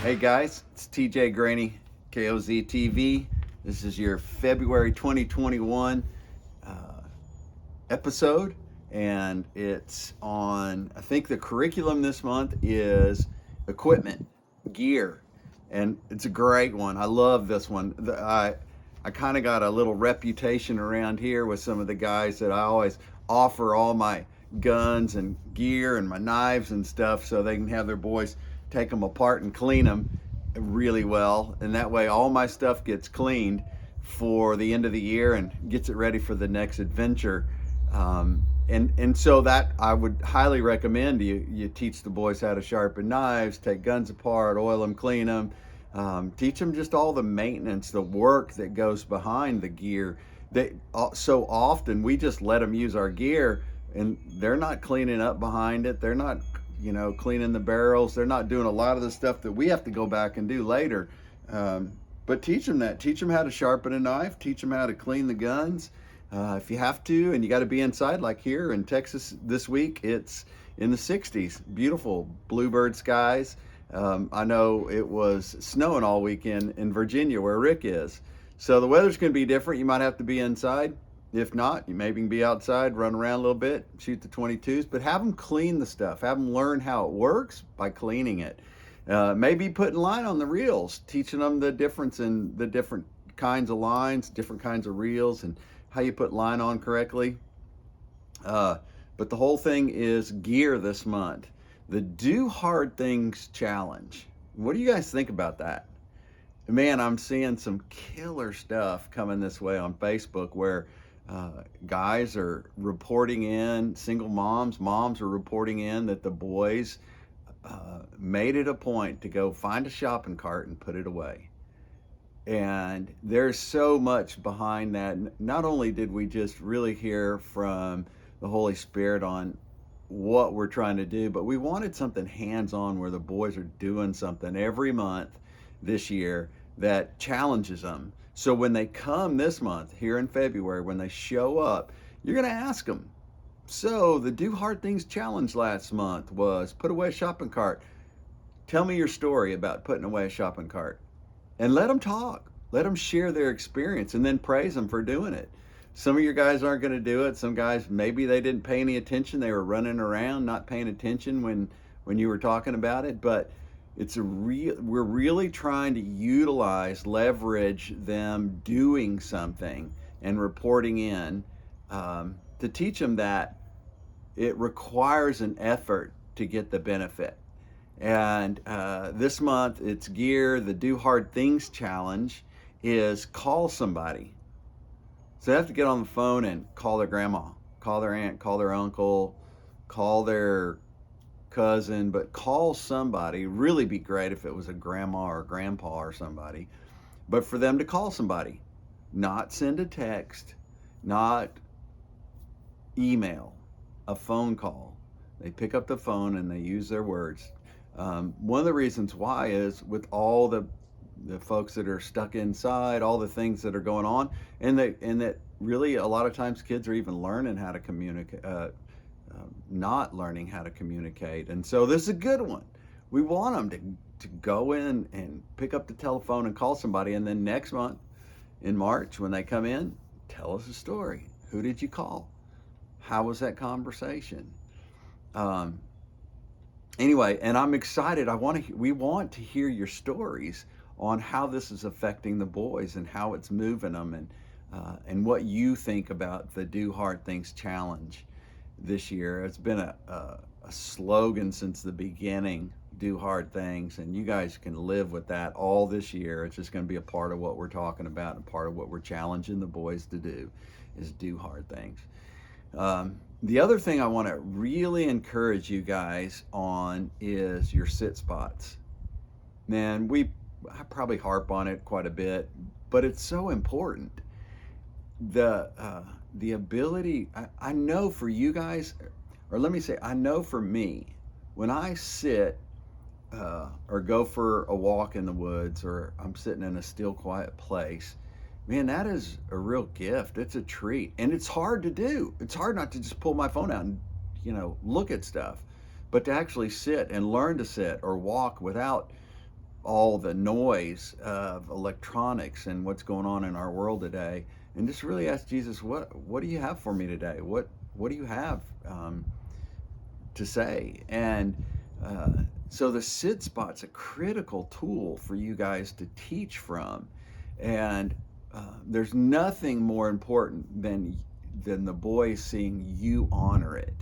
Hey guys, it's TJ Graney, KOZ TV. This is your February 2021 uh, episode, and it's on, I think the curriculum this month is equipment, gear, and it's a great one. I love this one. I kind of got a little reputation around here with some of the guys that I always offer all my guns and gear and my knives and stuff so they can have their boys take them apart and clean them really well, and that way all my stuff gets cleaned for the end of the year and gets it ready for the next adventure. And so that I would highly recommend you teach the boys how to sharpen knives, take guns apart, oil them, clean them, teach them just all the maintenance, the work that goes behind the gear. So often we just let them use our gear and they're not cleaning up behind it. They're not cleaning the barrels. They're not doing a lot of the stuff that we have to go back and do later. But teach them that. Teach them how to sharpen a knife. Teach them how to clean the guns. If you have to, and you got to be inside, like here in Texas this week, it's in the 60s. Beautiful bluebird skies. I know it was snowing all weekend in Virginia where Rick is. So the weather's going to be different. You might have to be inside. If not, you maybe can be outside, run around a little bit, shoot the 22s, but have them clean the stuff. Have them learn how it works by cleaning it. Maybe putting line on the reels, teaching them the difference in the different kinds of lines, different kinds of reels, and how you put line on correctly. But the whole thing is gear this month. The Do Hard Things Challenge. What do you guys think about that? Man, I'm seeing some killer stuff coming this way on Facebook where guys are reporting in, single moms are reporting in that the boys made it a point to go find a shopping cart and put it away. And there's so much behind that. Not only did we just really hear from the Holy Spirit on what we're trying to do, but we wanted something hands-on where the boys are doing something every month this year that challenges them. So when they come this month, here in February, when they show up, you're going to ask them, so the Do Hard Things Challenge last month was put away a shopping cart. Tell me your story about putting away a shopping cart. And let them talk. Let them share their experience and then praise them for doing it. Some of your guys aren't going to do it. Some guys, maybe they didn't pay any attention. They were running around, not paying attention when you were talking about it. But we're really trying to leverage them doing something and reporting in to teach them that it requires an effort to get the benefit. And this month it's gear. The Do Hard Things Challenge is call somebody. So they have to get on the phone and call their grandma, call their aunt, call their uncle, call their cousin, but call somebody. Really be great if it was a grandma or grandpa or somebody, but for them to call somebody, not send a text, not email, a phone call. They pick up the phone and they use their words. One of the reasons why is with all the folks that are stuck inside, all the things that are going on, and that really a lot of times kids are even learning how to communicate, not learning how to communicate. And so this is a good one. We want them to go in and pick up the telephone and call somebody, and then next month in March when they come in, tell us a story. Who did you call? How was that conversation? Anyway, and I'm excited. We want to hear your stories on how this is affecting the boys and how it's moving them, and what you think about the Do Hard Things Challenge this year. It's been a slogan since the beginning, do hard things, and you guys can live with that all this year. It's just going to be a part of what we're talking about, and part of what we're challenging the boys to do is do hard things. The other thing I want to really encourage you guys on is your sit spots. Man, I probably harp on it quite a bit, but it's so important. The ability, I know for you guys, or let me say, I know for me, when I sit or go for a walk in the woods, or I'm sitting in a still, quiet place, man, that is a real gift. It's a treat. And it's hard to do. It's hard not to just pull my phone out and, look at stuff, but to actually sit and learn to sit or walk without all the noise of electronics and what's going on in our world today, and just really ask Jesus, what do you have for me today? What do you have to say? And so the sit spot's a critical tool for you guys to teach from, and there's nothing more important than the boys seeing you honor it.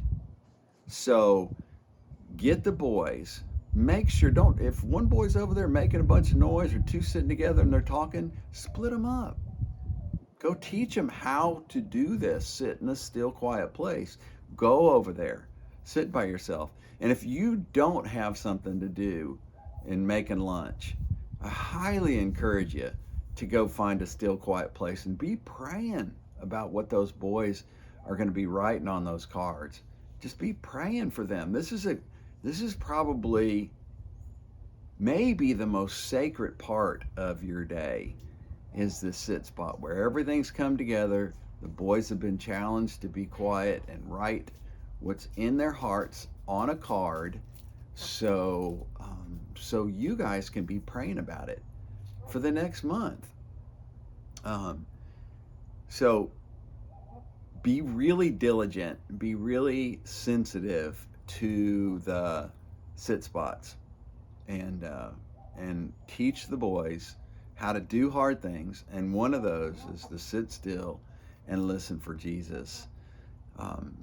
So get the boys. Make sure, don't, if one boy's over there making a bunch of noise or two sitting together and they're talking, split them up. Go teach them how to do this. Sit in a still, quiet place. Go over there. Sit by yourself. And if you don't have something to do in making lunch, I highly encourage you to go find a still, quiet place and be praying about what those boys are going to be writing on those cards. Just be praying for them. This is probably maybe the most sacred part of your day, is the sit spot where everything's come together. The boys have been challenged to be quiet and write what's in their hearts on a card, so you guys can be praying about it for the next month. So be really diligent, be really sensitive to the sit spots, and teach the boys how to do hard things. And one of those is to sit still and listen for Jesus.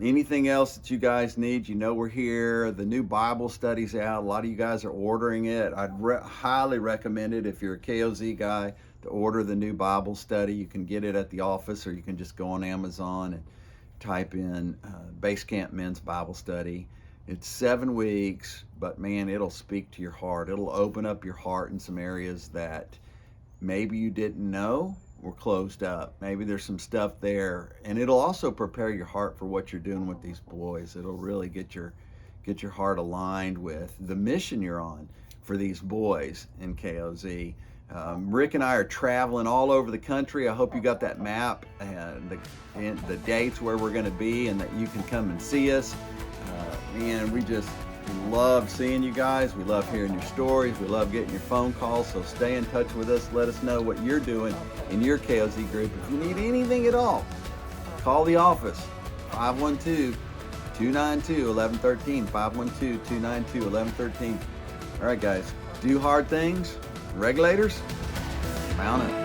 Anything else that you guys need, you know we're here. The new Bible study's out. A lot of you guys are ordering it. I'd highly recommend it if you're a KOZ guy to order the new Bible study. You can get it at the office, or you can just go on Amazon and type in Base Camp Men's Bible Study. It's 7 weeks, but man, it'll speak to your heart. It'll open up your heart in some areas that maybe you didn't know were closed up. Maybe there's some stuff there, and it'll also prepare your heart for what you're doing with these boys. It'll really get your heart aligned with the mission you're on for these boys in KOZ. Rick and I are traveling all over the country. I hope you got that map and the dates where we're going to be, and that you can come and see us. Man, we just love seeing you guys. We love hearing your stories. We love getting your phone calls. So stay in touch with us. Let us know what you're doing in your KOZ group. If you need anything at all, call the office, 512-292-1113, 512-292-1113. All right, guys, do hard things. Regulators, mount up.